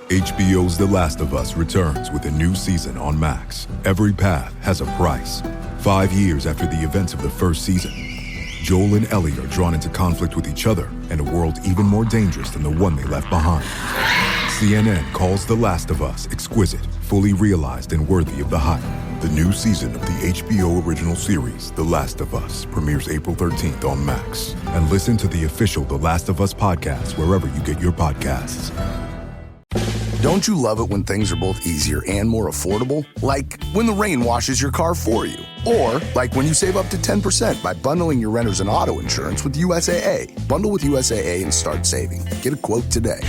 HBO's The Last of Us returns with a new season on Max. Every path has a price. 5 years after the events of the first season, Joel and Ellie are drawn into conflict with each other in a world even more dangerous than the one they left behind. CNN calls The Last of Us exquisite, fully realized, and worthy of the hype. The new season of the HBO original series, The Last of Us, premieres April 13th on Max. And listen to the official The Last of Us podcast wherever you get your podcasts. Don't you love it when things are both easier and more affordable? Like when the rain washes your car for you. Or like when you save up to 10% by bundling your renters and auto insurance with USAA. Bundle with USAA and start saving. Get a quote today.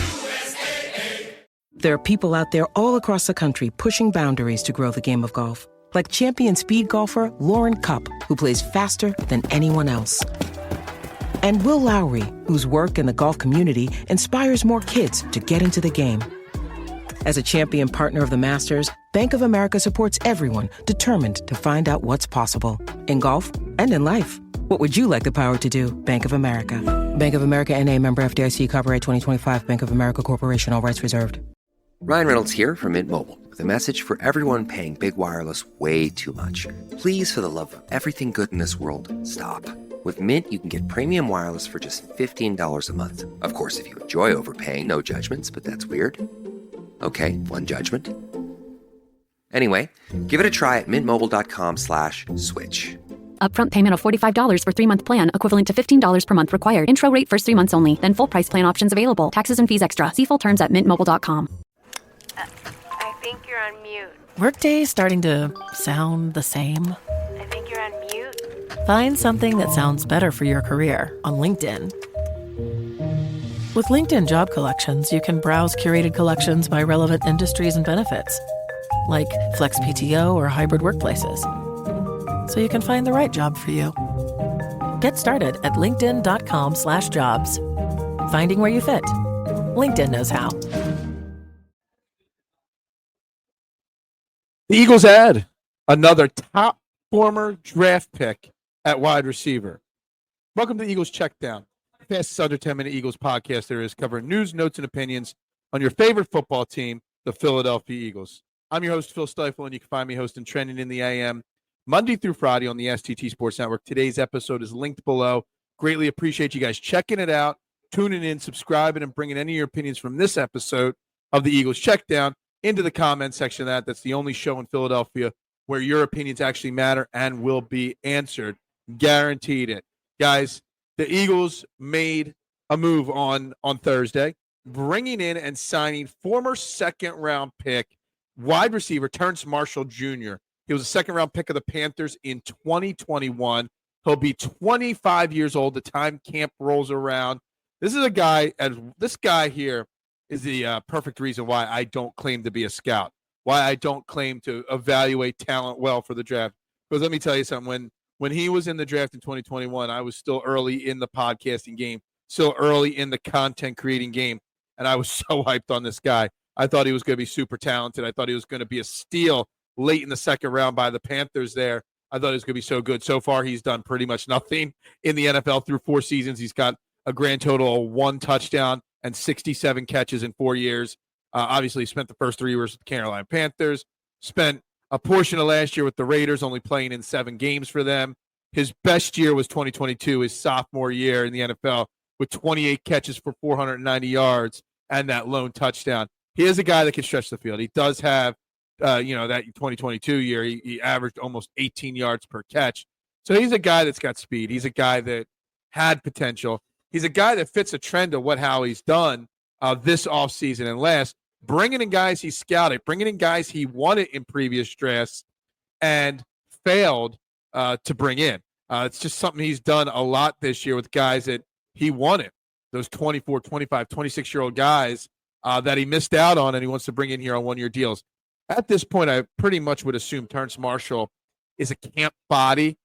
There are people out there all across the country pushing boundaries to grow the game of golf. Like champion speed golfer Lauren Cupp, who plays faster than anyone else. And Will Lowry, whose work in the golf community inspires more kids to get into the game. As a champion partner of the Masters, Bank of America supports everyone determined to find out what's possible. In golf and in life. What would you like the power to do? Bank of America. Bank of America N.A. member FDIC, copyright 2025, Bank of America Corporation, all rights reserved. Ryan Reynolds here from Mint Mobile with a message for everyone paying big wireless way too much. Please, for the love of everything good in this world, stop. With Mint, you can get premium wireless for just $15 a month. Of course, if you enjoy overpaying, no judgments, but that's weird. Okay, one judgment. Anyway, give it a try at mintmobile.com/switch. Upfront payment of $45 for 3-month plan, equivalent to $15 per month required. Intro rate first 3 months only, then full price plan options available. Taxes and fees extra. See full terms at mintmobile.com. I think you're on mute. Workday starting to sound the same? I think you're on mute. Find something that sounds better for your career on LinkedIn. With LinkedIn Job Collections, you can browse curated collections by relevant industries and benefits, like flex PTO or hybrid workplaces, so you can find the right job for you. Get started at linkedin.com/jobs. Finding where you fit. LinkedIn knows how. The Eagles add another top former draft pick at wide receiver. Welcome to the Eagles Checkdown. Fastest under 10-minute Eagles podcast there is, covering news, notes, and opinions on your favorite football team, the Philadelphia Eagles. I'm your host, Phil Stiefel, and you can find me hosting Trending in the AM Monday through Friday on the STT Sports Network. Today's episode is linked below. Greatly appreciate you guys checking it out, tuning in, subscribing, and bringing any of your opinions from this episode of the Eagles Checkdown into the comment section of that. That's the only show in Philadelphia where your opinions actually matter and will be answered. Guaranteed it. Guys, the Eagles made a move on Thursday, bringing in and signing former second-round pick wide receiver Terrence Marshall Jr. He was a second-round pick of the Panthers in 2021. He'll be 25 years old the time camp rolls around. This is a guy, and this guy here is the perfect reason why I don't claim to be a scout, why I don't claim to evaluate talent well for the draft. Because let me tell you something, when he was in the draft in 2021, I was still early in the podcasting game, still early in the content creating game, and I was so hyped on this guy. I thought he was going to be super talented. I thought he was going to be a steal late in the second round by the Panthers there. I thought he was going to be so good. So far, he's done pretty much nothing in the NFL through 4 seasons. He's got a grand total of 1 touchdown and 67 catches in 4 years. Obviously, he spent the first 3 years with the Carolina Panthers, spent a portion of last year with the Raiders, only playing in 7 games for them. His best year was 2022, his sophomore year in the NFL, with 28 catches for 490 yards and that lone touchdown. He is a guy that can stretch the field. He does have, that 2022 year, he averaged almost 18 yards per catch. So he's a guy that's got speed. He's a guy that had potential. He's a guy that fits a trend of how he's done this offseason and last, bringing in guys he scouted, bringing in guys he wanted in previous drafts and failed to bring in. It's just something he's done a lot this year with guys that he wanted, those 24, 25, 26-year-old guys that he missed out on and he wants to bring in here on 1-year deals. At this point, I pretty much would assume Terrence Marshall is a camp body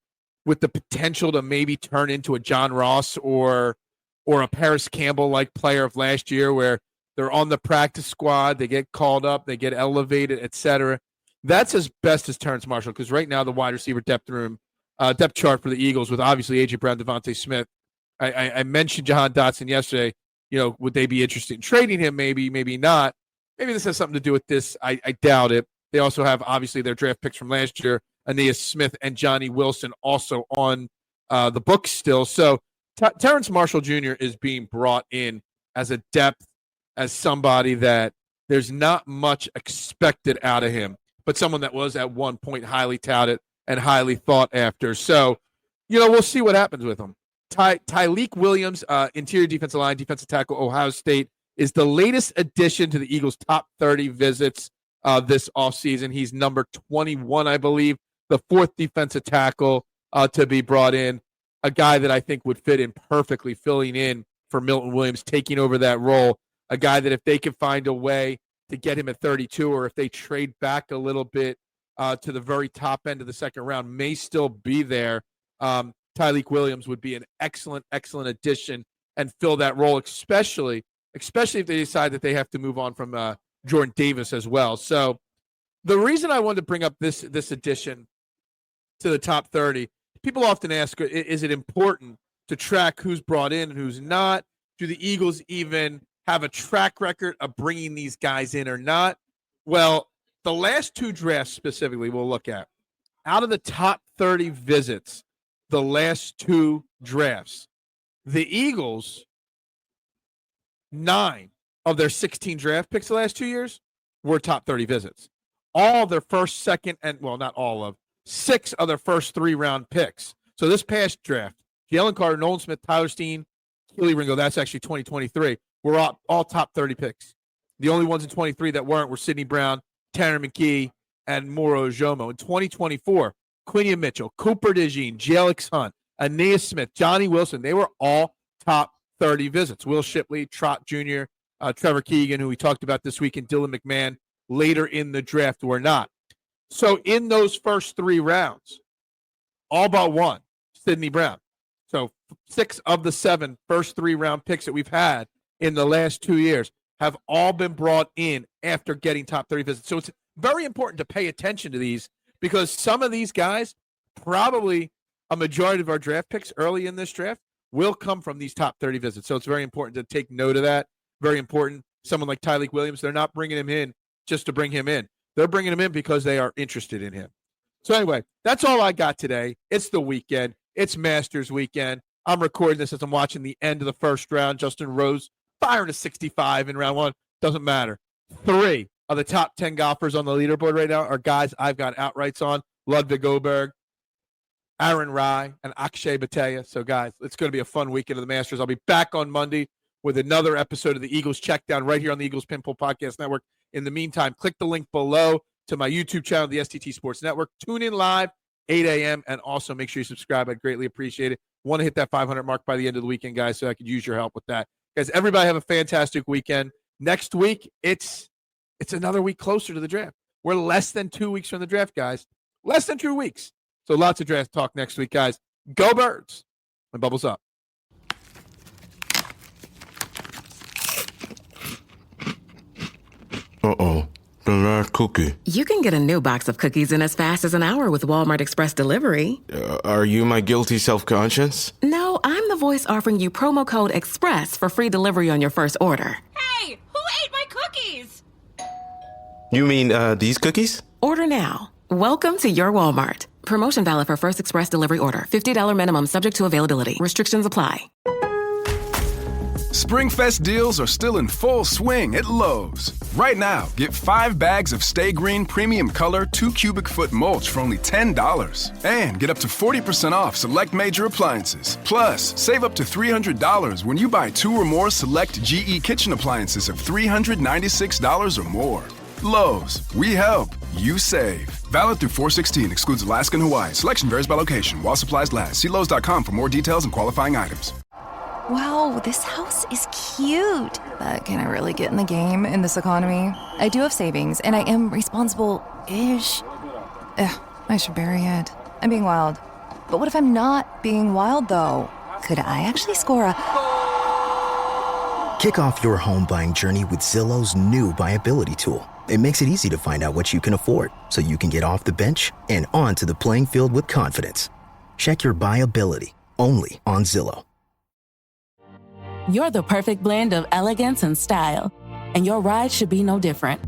with the potential to maybe turn into a John Ross or a Paris Campbell-like player of last year where they're on the practice squad, they get called up, they get elevated, etc. That's as best as Terrence Marshall, because right now the wide receiver depth chart for the Eagles with obviously A.J. Brown, Devontae Smith. I mentioned Jahan Dotson yesterday. Would they be interested in trading him? Maybe, maybe not. Maybe this has something to do with this. I doubt it. They also have, obviously, their draft picks from last year, Aeneas Smith and Johnny Wilson, also on the books still. So Terrence Marshall Jr. is being brought in as a depth, as somebody that there's not much expected out of him, but someone that was at one point highly touted and highly thought after. So, we'll see what happens with him. Tyleik Williams, interior defensive line, defensive tackle, Ohio State, is the latest addition to the Eagles' top 30 visits this offseason. He's number 21, I believe, the fourth defensive tackle to be brought in, a guy that I think would fit in perfectly, filling in for Milton Williams, taking over that role, a guy that if they can find a way to get him at 32, or if they trade back a little bit to the very top end of the second round, may still be there. Tyleik Williams would be an excellent, excellent addition and fill that role, especially if they decide that they have to move on from Jordan Davis as well. So the reason I wanted to bring up this addition to the top 30, people often ask, is it important to track who's brought in and who's not? Do the Eagles even have a track record of bringing these guys in or not? Well, the last two drafts specifically we'll look at. Out of the top 30 visits, the last two drafts, the Eagles, 9 of their 16 draft picks the last 2 years were top 30 visits. All of their first, second, and, well, not all of, 6 of their first 3-round picks. So this past draft, Jalen Carter, Nolan Smith, Tyler Steen, Keely Ringo, that's actually 2023, were all top 30 picks. The only ones in 23 that weren't were Sidney Brown, Tanner McKee, and Moro Ojomo. In 2024, Quinion Mitchell, Cooper DeJean, Jalix Hunt, Aeneas Smith, Johnny Wilson, they were all top 30 visits. Will Shipley, Trot Jr., Trevor Keegan, who we talked about this week, and Dylan McMahon later in the draft were not. So in those first 3 rounds, all but one, Sidney Brown. So 6 of the 7 first 3-round picks that we've had in the last 2 years have all been brought in after getting top 30 visits. So it's very important to pay attention to these, because some of these guys, probably a majority of our draft picks early in this draft, will come from these top 30 visits. So it's very important to take note of that. Very important. Someone like Tyleik Williams, they're not bringing him in just to bring him in. They're bringing him in because they are interested in him. So anyway, that's all I got today. It's the weekend. It's Masters weekend. I'm recording this as I'm watching the end of the first round. Justin Rose firing a 65 in round 1. Doesn't matter. 3 of the top 10 golfers on the leaderboard right now are guys I've got outrights on. Ludwig Oberg, Aaron Rai, and Akshay Bhatia. So, guys, it's going to be a fun weekend of the Masters. I'll be back on Monday with another episode of the Eagles Checkdown right here on the Eagles Pinpool Podcast Network. In the meantime, click the link below to my YouTube channel, the STT Sports Network. Tune in live, 8 a.m., and also make sure you subscribe. I'd greatly appreciate it. Want to hit that 500 mark by the end of the weekend, guys, so I could use your help with that. Guys, everybody have a fantastic weekend. Next week, it's another week closer to the draft. We're less than 2 weeks from the draft, guys. Less than 2 weeks. So lots of draft talk next week, guys. Go Birds. And bubbles up. Uh-oh. The last cookie. You can get a new box of cookies in as fast as an hour with Walmart Express Delivery. Are you my guilty self-conscience? No, I'm the voice offering you promo code EXPRESS for free delivery on your first order. Hey, who ate my cookies? You mean, these cookies? Order now. Welcome to your Walmart. Promotion valid for first express delivery order. $50 minimum subject to availability. Restrictions apply. Springfest deals are still in full swing at Lowe's. Right now, get 5 bags of Stay Green Premium Color 2 cubic foot mulch for only $10. And get up to 40% off select major appliances. Plus, save up to $300 when you buy 2 or more select GE kitchen appliances of $396 or more. Lowe's, we help, you save. Valid through 4/16, excludes Alaska and Hawaii. Selection varies by location while supplies last. See Lowe's.com for more details and qualifying items. Wow, this house is cute. But can I really get in the game in this economy? I do have savings, and I am responsible-ish. I should bury it. I'm being wild. But what if I'm not being wild, though? Could I actually score a... Kick off your home buying journey with Zillow's new BuyAbility tool. It makes it easy to find out what you can afford, so you can get off the bench and onto the playing field with confidence. Check your BuyAbility, only on Zillow. You're the perfect blend of elegance and style. and your ride should be no different.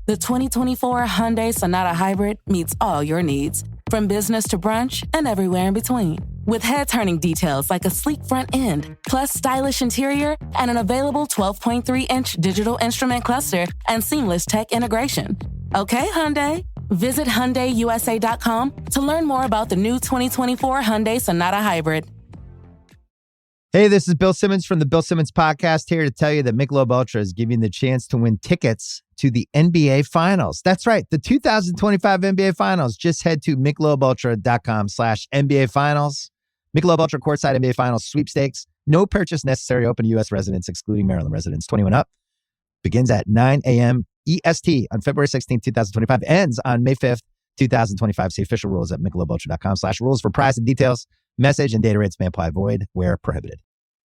The 2024 Hyundai Sonata Hybrid meets all your needs, from business to brunch and everywhere in between. With head-turning details like a sleek front end, plus stylish interior, and an available 12.3-inch digital instrument cluster and seamless tech integration. Okay, Hyundai. Visit HyundaiUSA.com to learn more about the new 2024 Hyundai Sonata Hybrid. Hey, this is Bill Simmons from the Bill Simmons Podcast, here to tell you that Michelob Ultra is giving you the chance to win tickets to the NBA Finals. That's right, the 2025 NBA Finals. Just head to MichelobUltra.com/NBA Finals. Michelob Ultra Courtside NBA Finals Sweepstakes. No purchase necessary. Open to U.S. residents, excluding Maryland residents. 21 up. Begins at 9 a.m. EST on February 16, 2025. Ends on May 5th, 2025. See official rules at MichelobUltra.com/rules for price and details. Message and data rates may apply. Void where prohibited.